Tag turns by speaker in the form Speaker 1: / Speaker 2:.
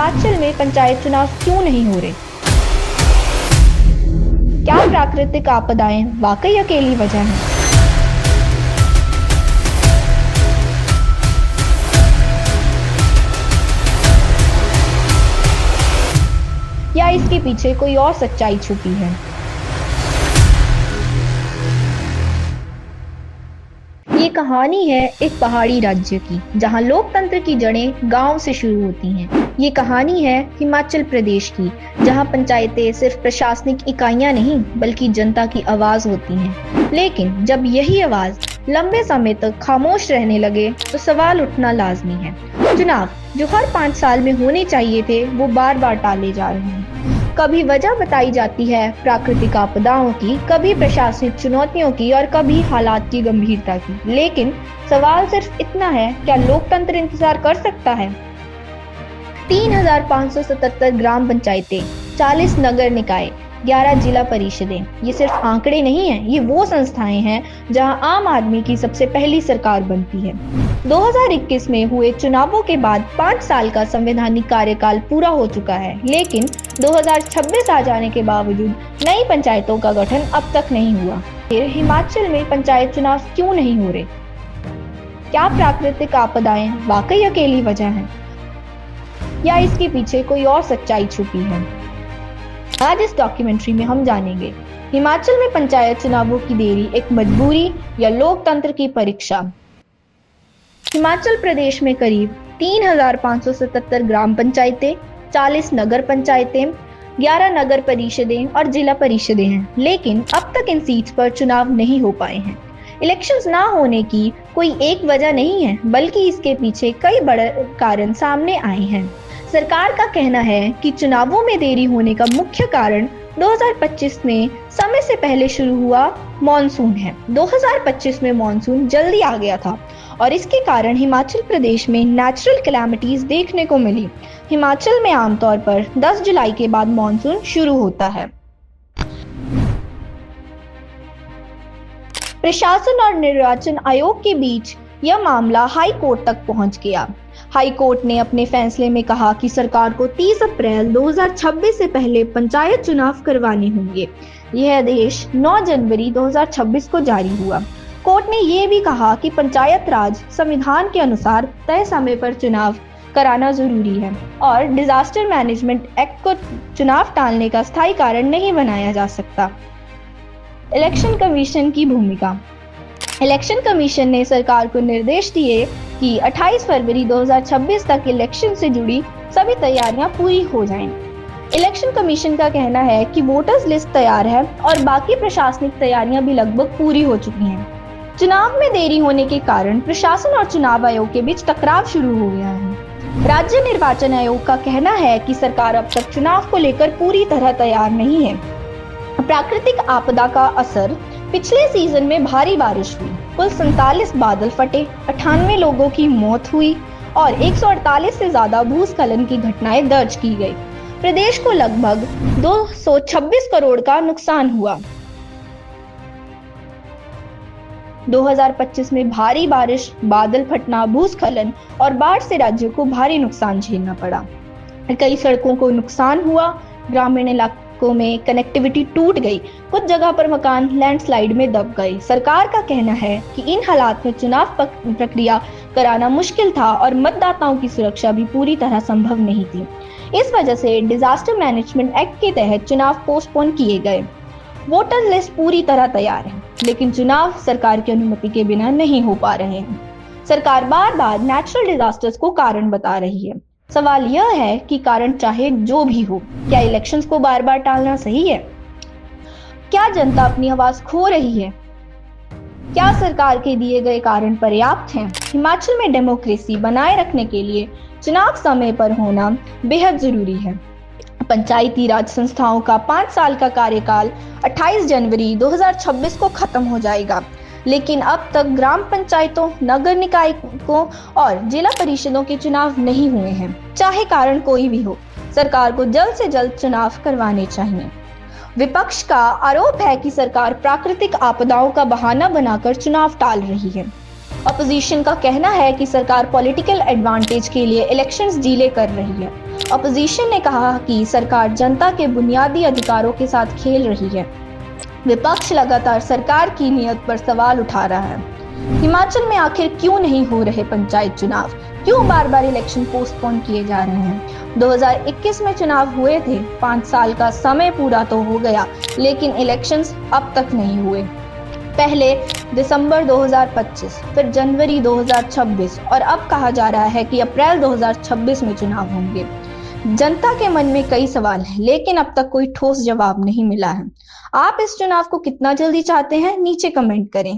Speaker 1: हिमाचल में पंचायत चुनाव क्यों नहीं हो रहे? क्या प्राकृतिक आपदाएं वाकई अकेली वजह है? या इसके पीछे कोई और सच्चाई छुपी है? ये कहानी है एक पहाड़ी राज्य की, जहां लोकतंत्र की जड़ें गांव से शुरू होती हैं। ये कहानी है हिमाचल प्रदेश की, जहां पंचायतें सिर्फ प्रशासनिक इकाइयां नहीं बल्कि जनता की आवाज होती हैं। लेकिन जब यही आवाज लंबे समय तक खामोश रहने लगे तो सवाल उठना लाजमी है। चुनाव जो हर 5 साल में होने चाहिए थे, वो बार बार टाले जा रहे हैं। कभी वजह बताई जाती है प्राकृतिक आपदाओं की, कभी प्रशासनिक चुनौतियों की और कभी हालात की गंभीरता की। लेकिन सवाल सिर्फ इतना है, क्या लोकतंत्र इंतजार कर सकता है? 3577 ग्राम पंचायतें, 40 नगर निकाय, 11 जिला परिषदें, ये सिर्फ आंकड़े नहीं हैं, ये वो संस्थाएं हैं जहां आम आदमी की सबसे पहली सरकार बनती है। 2021 में हुए चुनावों के बाद 5 साल का संवैधानिक कार्यकाल पूरा हो चुका है, लेकिन 2026 आ जाने के बावजूद नई पंचायतों का गठन अब तक नहीं हुआ। फिर हिमाचल में पंचायत चुनाव क्यों नहीं हो रहे? क्या प्राकृतिक आपदाएं वाकई अकेली वजह है, या इसके पीछे कोई और सच्चाई छुपी है? आज इस डॉक्यूमेंट्री में हम जानेंगे, हिमाचल में पंचायत चुनावों की देरी एक मजबूरी या लोकतंत्र की परीक्षा। हिमाचल प्रदेश में करीब 3577 ग्राम पंचायतें, 40 नगर पंचायतें, 11 नगर परिषदें और जिला परिषदें हैं, लेकिन अब तक इन सीट्स पर चुनाव नहीं हो पाए हैं। इलेक्शंस ना होने की कोई एक वजह नहीं है, बल्कि इसके पीछे कई बड़े कारण सामने आए हैं। सरकार का कहना है कि चुनावों में देरी होने का मुख्य कारण 2025 में समय से पहले शुरू हुआ मॉनसून है। 2025 में मॉनसून जल्दी आ गया था और इसके कारण हिमाचल प्रदेश में नेचुरल कैलामिटीज देखने को मिली। हिमाचल में आमतौर पर 10 जुलाई के बाद मॉनसून शुरू होता है। प्रशासन और निर्वाचन आयोग के बीच यह मामला हाई कोर्ट तक पहुंच गया। हाई कोर्ट ने अपने फैसले में कहा कि सरकार को 30 अप्रैल 2026 से पहले पंचायत चुनाव करवाने होंगे। यह आदेश 9 जनवरी 2026 को जारी हुआ। कोर्ट ने यह भी कहा कि पंचायत राज संविधान के अनुसार तय समय पर चुनाव कराना जरूरी है और डिजास्टर मैनेजमेंट एक्ट को चुनाव टालने का स्थायी कारण नहीं बनाया जा सकता। इलेक्शन कमीशन की भूमिका। इलेक्शन कमीशन ने सरकार को निर्देश दिए कि 28 फरवरी 2026 तक इलेक्शन से जुड़ी सभी तैयारियां पूरी हो जाएं। इलेक्शन कमीशन का कहना है कि वोटर्स लिस्ट तैयार है और बाकी प्रशासनिक तैयारियां भी लगभग पूरी हो चुकी हैं। चुनाव में देरी होने के कारण प्रशासन और चुनाव आयोग के बीच टकराव शुरू हो गया है। राज्य निर्वाचन आयोग का कहना है कि सरकार अब तक चुनाव को लेकर पूरी तरह तैयार नहीं है। प्राकृतिक आपदा का असर। पिछले सीजन में भारी बारिश हुई, कुल 47 बादल फटे, 98 लोगों की मौत हुई और 148 से ज्यादा भूस्खलन की घटनाएं दर्ज की गई। प्रदेश को लगभग 226 करोड़ का नुकसान हुआ। 2025 में भारी बारिश, बादल फटना, भूस्खलन और बाढ़ से राज्य को भारी नुकसान झेलना पड़ा। कई सड़कों को नुकसान हुआ, ग्रामीण इलाकों में कनेक्टिविटी टूट गई, कुछ जगह पर मकान लैंडस्लाइड में दब गए। सरकार का कहना है कि इन हालात में चुनाव प्रक्रिया कराना मुश्किल था और मतदाताओं की सुरक्षा भी पूरी तरह संभव नहीं थी। इस वजह से डिजास्टर मैनेजमेंट एक्ट के तहत चुनाव पोस्टपोन किए गए। वोटर लिस्ट पूरी तरह तैयार है, लेकिन चुनाव सरकार की अनुमति के बिना नहीं हो पा रहे हैं। सरकार बार बार नेचुरल डिजास्टर्स को कारण बता रही है। सवाल यह है कि कारण चाहे जो भी हो, क्या इलेक्शंस को बार बार टालना सही है? क्या जनता अपनी आवाज खो रही है? क्या सरकार के दिए गए कारण पर्याप्त हैं? हिमाचल में डेमोक्रेसी बनाए रखने के लिए चुनाव समय पर होना बेहद जरूरी है। पंचायती राज संस्थाओं का 5 साल का कार्यकाल 28 जनवरी 2026 को खत्म हो जाएगा, लेकिन अब तक ग्राम पंचायतों, नगर निकायों और जिला परिषदों के चुनाव नहीं हुए हैं। चाहे कारण कोई भी हो, सरकार को जल्द से जल्द चुनाव करवाने चाहिए। विपक्ष का आरोप है कि सरकार प्राकृतिक आपदाओं का बहाना बनाकर चुनाव टाल रही है। अपोजिशन का कहना है कि सरकार पॉलिटिकल एडवांटेज के लिए इलेक्शंस डिले कर रही है। अपोजिशन ने कहा कि सरकार जनता के बुनियादी अधिकारों के साथ खेल रही है। विपक्ष लगातार सरकार की नीयत पर सवाल उठा रहा है। हिमाचल में आखिर क्यों नहीं हो रहे पंचायत चुनाव? क्यों बार बार इलेक्शन पोस्टपोन किए जा रहे हैं? 2021 में चुनाव हुए थे, 5 साल का समय पूरा तो हो गया, लेकिन इलेक्शंस अब तक नहीं हुए। पहले दिसंबर 2025, फिर जनवरी 2026 और अब कहा जा रहा है कि अप्रैल 2026 में चुनाव होंगे। जनता के मन में कई सवाल हैं, लेकिन अब तक कोई ठोस जवाब नहीं मिला है। आप इस चुनाव को कितना जल्दी चाहते हैं? नीचे कमेंट करें।